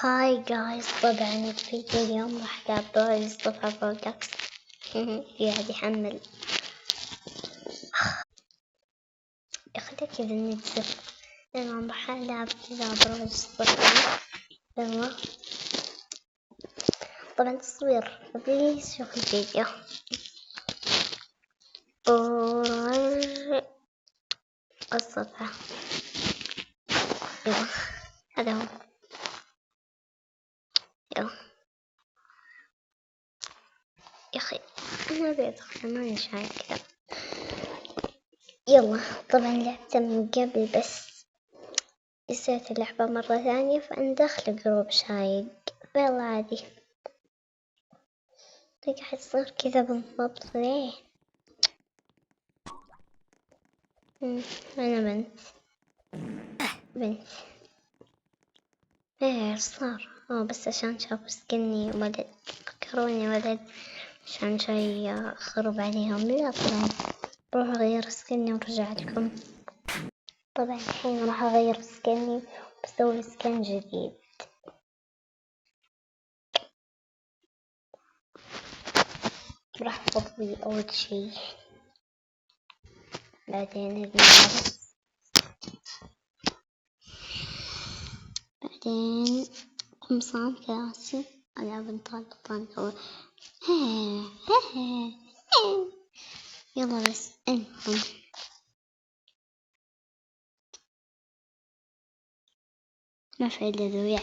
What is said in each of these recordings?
هاي جايز، طبعا الفيديو اليوم راح ألعب مصطفى برودكس. قاعد يحمل. ياخذ كذا نتزف. اليوم راح ألعب كذا مصطفى. يلا طبعا تصوير، بليز شوف الفيديو. الصفحة يلا هذا هو. يلا يا أخي أنا بيدخل ما شايف كذا. يلا طبعا لعبتها من قبل بس نسيت اللعبة مرة ثانية فندخل جروب شايق. يلا عادي. قاعد تصير كذا بالضبط ليه؟ أنا بنت ايه صار بس عشان شافوا سكني ولد فكروني ولد عشان جاي أخرب عليهم. لا طبعا بروح أغير سكني وارجع لكم. طبعا الحين راح أغير سكني وبسوي سكن جديد. راح أفضي أول شي، بعدين الملابس، بعدين قمصان كراسي. ألعب بنطلون أول. يلا بس المهم ما في إلا ذويع.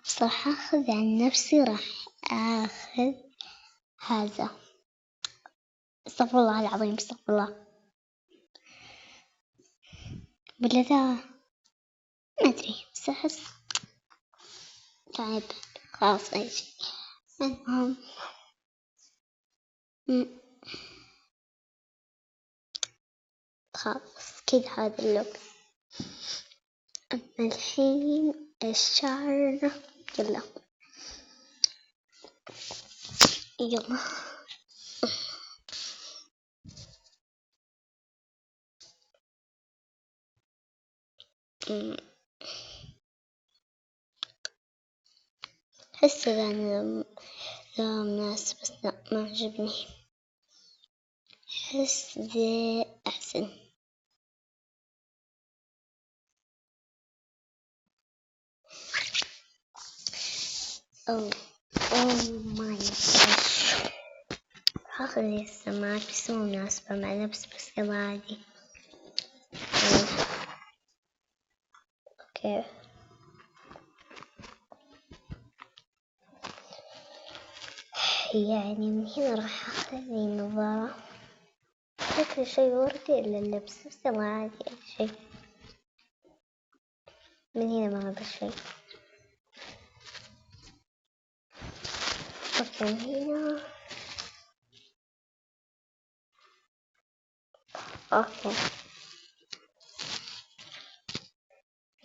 صراحة أخذ عن نفسي راح أخذ هذا. استغفر الله العظيم، استغفر الله. ولا ذا ما أدري بس أحس تعب. خلاص أي شيء. المهم خلاص كذا هذا اللوك. أما الحين الشعر. يلا يلا أحس ذا مناسب بس لا ما عجبني. أحس ذا أحسن. أوه ماي جاش. هاخذ السماعات بس مو مناسبة مع لبس بس يلا عادي. اوكي يعني من هنا راح اخذ لي النظارة. شكل شي وردي الا اللبس بس يلا عادي اي شي. من هنا ما هذا الشي. اوكي من هنا. اوكي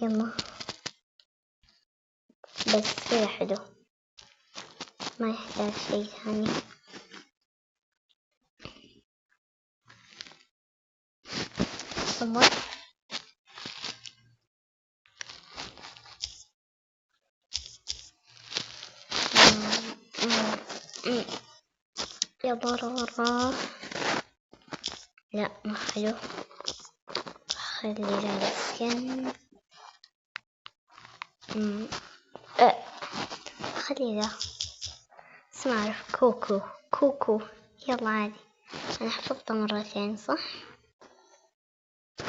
يلا بس كذا حلو ما يحتاج شي ثاني. ثم يا ضرورة. لا ما حلو. خلي ذا السكن. خلي ذا اسمع اعرف كوكو. يلا عادي انا حفظته مرتين صح.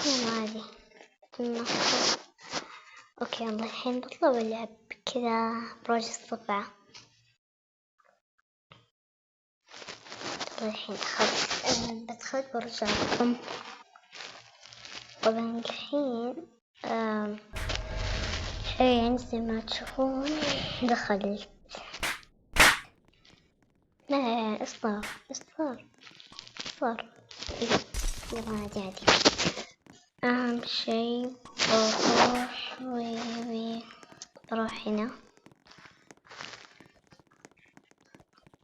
يلا عادي. اوكي يلا الحين بطلب اللعب كذا بروج الصفعة. الحين بدخل برجع لكم. طبعا الحين شي زي ما تشوفون دخلت. لا اصبر يلا عادي. أهم شي بروح هنا.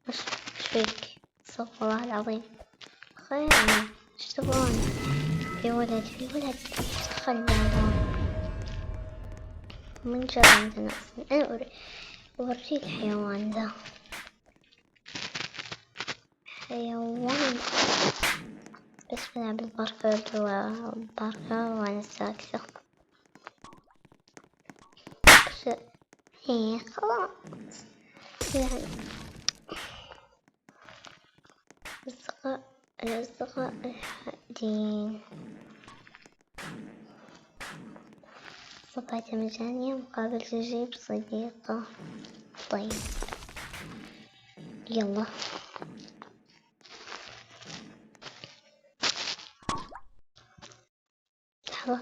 وش فيك؟ استغفر الله العظيم. خير ايش تبغون؟ في ولد دخلنا هون. من جاب عندنا أصلا؟ أنا أوريك الحيوان ذا، حيوان بس بلعب الباركور وأنا ساكتة. بس هي خلاص يعني الأصدقاء الحادين، صفحة مجانية مقابل تجيب صديقة. طيب يلا لحظة،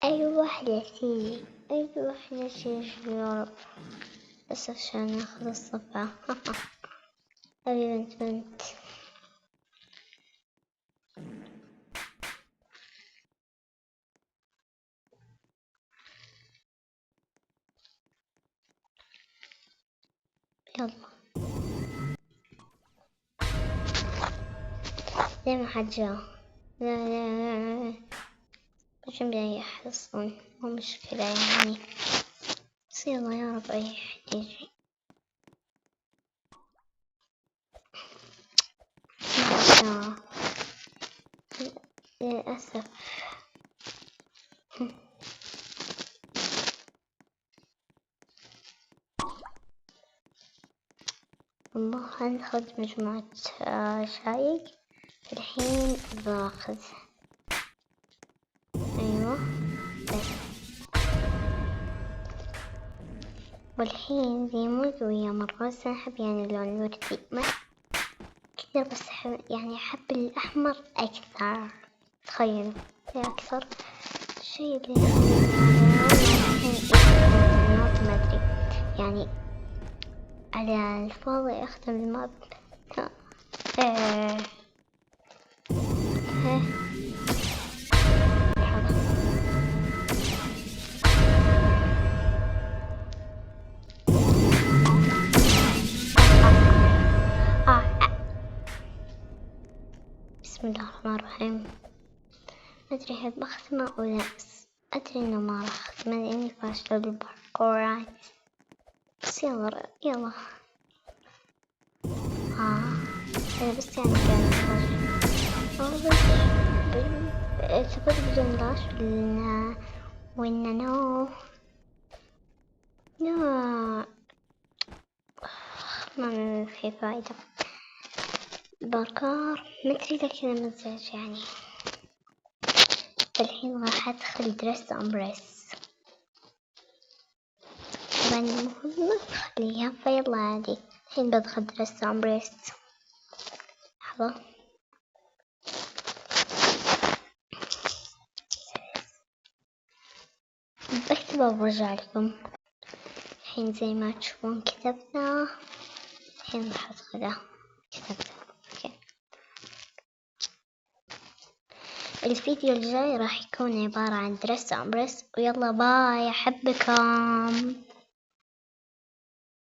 أي واحدة تيجي، أي واحدة تيجي يا رب، بس عشان ناخذ الصفحة. أبي بنت يلا. ليه ما حد جا؟ لا مش جنبي أحد أصلا، مو مشكلة يعني، بس يلا يا رب أي أحد يجي. ما جا للأسف. والله هناخد مجموعة شاي الحين باخذ. أيوة بس، والحين ذي مو قوية مرة، بس أنا أحب يعني اللون الوردي ما كثير، بس أحب يعني أحب الأحمر أكثر. تخيل أكثر شي اللي ما أدري يعني على الفاضي أختم الماب. ايه بسم الله الرحمن الرحيم. ما أدري هل بختمه أو لا، بس أدري إنه ما راح أختمه لأني فاشلة بالباركورات، بس يلا يلا. أنا بس يعني كان اعتقد بدون لاش وإن نو ما في فايدة. باركور مدري إذا كذا مزاج يعني. الحين راح أدخل درس أمبريس، طبعا المفروض ما تخليها، فيلا عادي الحين بدخل درس أمبريس. لحظة بكتبه وبرجع لكم. الحين زي ما تشوفون كتبنا، الحين راح أدخله كتبته. أوكي. الفيديو الجاي راح يكون عبارة عن درس أمبريس، ويلا باي، أحبكم.